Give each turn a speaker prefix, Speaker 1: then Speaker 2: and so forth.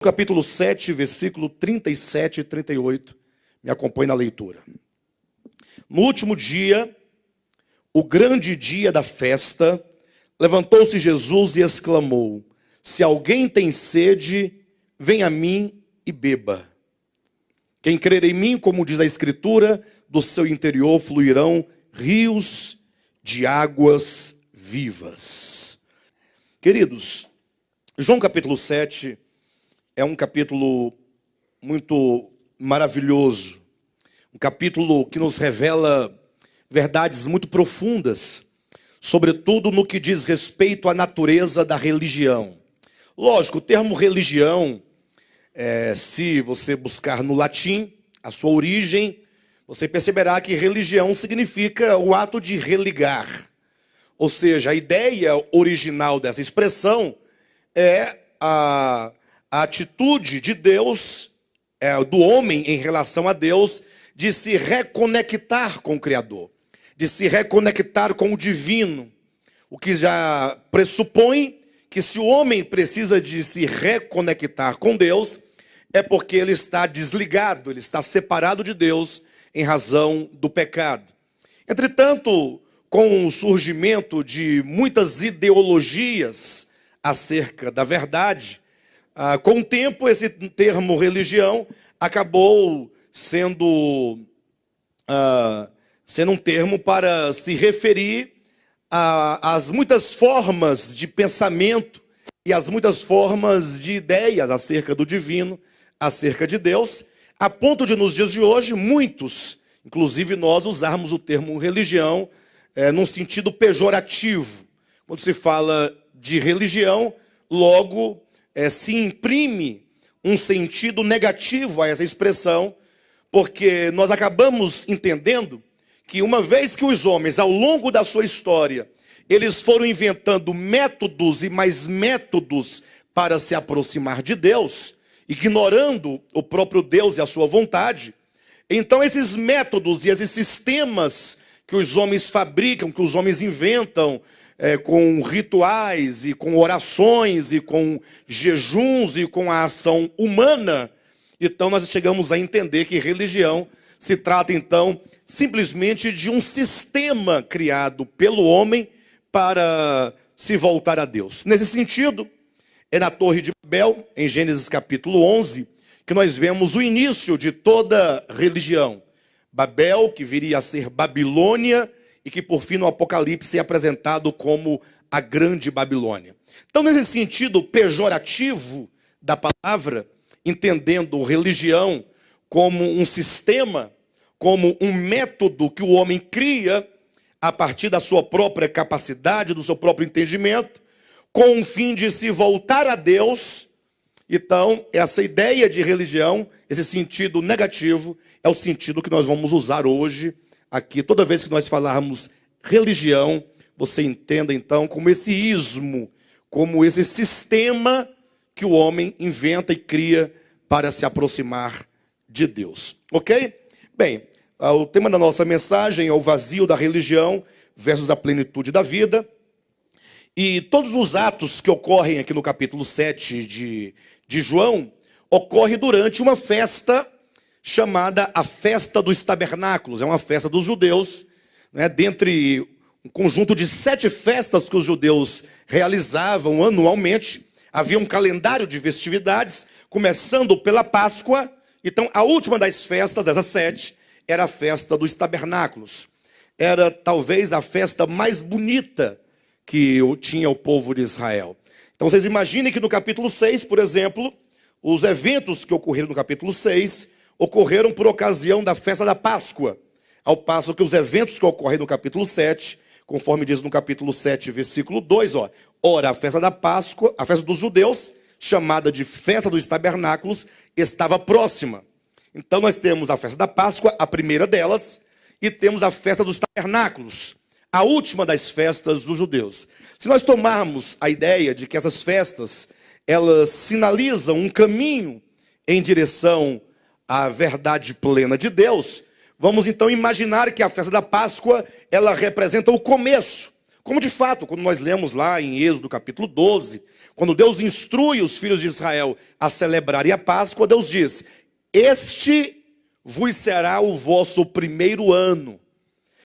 Speaker 1: Capítulo 7, versículo 37 e 38. Me acompanhe na leitura. No último dia, o grande dia da festa, levantou-se Jesus e exclamou: se alguém tem sede, venha a mim e beba. Quem crer em mim, como diz a Escritura, do seu interior fluirão rios de águas vivas. Queridos, João capítulo 7 é um capítulo muito maravilhoso. Um capítulo que nos revela verdades muito profundas, sobretudo no que diz respeito à natureza da religião. Lógico, o termo religião, se você buscar no latim a sua origem, você perceberá que religião significa o ato de religar. Ou seja, a ideia original dessa expressão é a atitude de Deus, do homem em relação a Deus, de se reconectar com o Criador, de se reconectar com o divino. O que já pressupõe que se o homem precisa de se reconectar com Deus, é porque ele está desligado, ele está separado de Deus em razão do pecado. Entretanto, com o surgimento de muitas ideologias acerca da verdade, com o tempo esse termo religião acabou sendo um termo para se referir às muitas formas de pensamento e às muitas formas de ideias acerca do divino, acerca de Deus, a ponto de nos dias de hoje muitos, inclusive nós, usarmos o termo religião num sentido pejorativo. Quando se fala de religião, logo se imprime um sentido negativo a essa expressão, porque nós acabamos entendendo que uma vez que os homens, ao longo da sua história, eles foram inventando métodos e mais métodos para se aproximar de Deus, ignorando o próprio Deus e a sua vontade, então esses métodos e esses sistemas que os homens fabricam, que os homens inventam, com rituais e com orações e com jejuns e com a ação humana, então nós chegamos a entender que religião se trata então simplesmente de um sistema criado pelo homem para se voltar a Deus. Nesse sentido, é na Torre de Babel, em Gênesis capítulo 11, que nós vemos o início de toda religião. Babel, que viria a ser Babilônia, e que por fim no Apocalipse é apresentado como a Grande Babilônia. Então, nesse sentido pejorativo da palavra, entendendo religião como um sistema, como um método que o homem cria a partir da sua própria capacidade, do seu próprio entendimento, com o fim de se voltar a Deus. Então, essa ideia de religião, esse sentido negativo, é o sentido que nós vamos usar hoje aqui. Toda vez que nós falarmos religião, você entenda então como esse ismo, como esse sistema que o homem inventa e cria para se aproximar de Deus. Ok? Bem, o tema da nossa mensagem é o vazio da religião versus a plenitude da vida. E todos os atos que ocorrem aqui no capítulo 7 de João, ocorrem durante uma festa chamada a Festa dos Tabernáculos. É uma festa dos judeus, dentre um conjunto de 7 festas que os judeus realizavam anualmente. Havia um calendário de festividades, começando pela Páscoa. Então, a última das festas, dessas 7, era a Festa dos Tabernáculos. Era talvez a festa mais bonita que tinha o povo de Israel. Então, vocês imaginem que no capítulo 6, por exemplo, os eventos que ocorreram no capítulo 6 ocorreram por ocasião da festa da Páscoa, ao passo que os eventos que ocorrem no capítulo 7, conforme diz no capítulo 7, versículo 2, ora, a festa da Páscoa, a festa dos judeus, chamada de Festa dos Tabernáculos, estava próxima. Então nós temos a festa da Páscoa, a primeira delas, e temos a festa dos tabernáculos, a última das festas dos judeus. Se nós tomarmos a ideia de que essas festas, elas sinalizam um caminho em direção à verdade plena de Deus, vamos então imaginar que a festa da Páscoa, ela representa o começo. Como de fato, quando nós lemos lá em Êxodo capítulo 12, Quando Deus instrui os filhos de Israel a celebrarem a Páscoa, Deus diz: este vos será o vosso primeiro ano.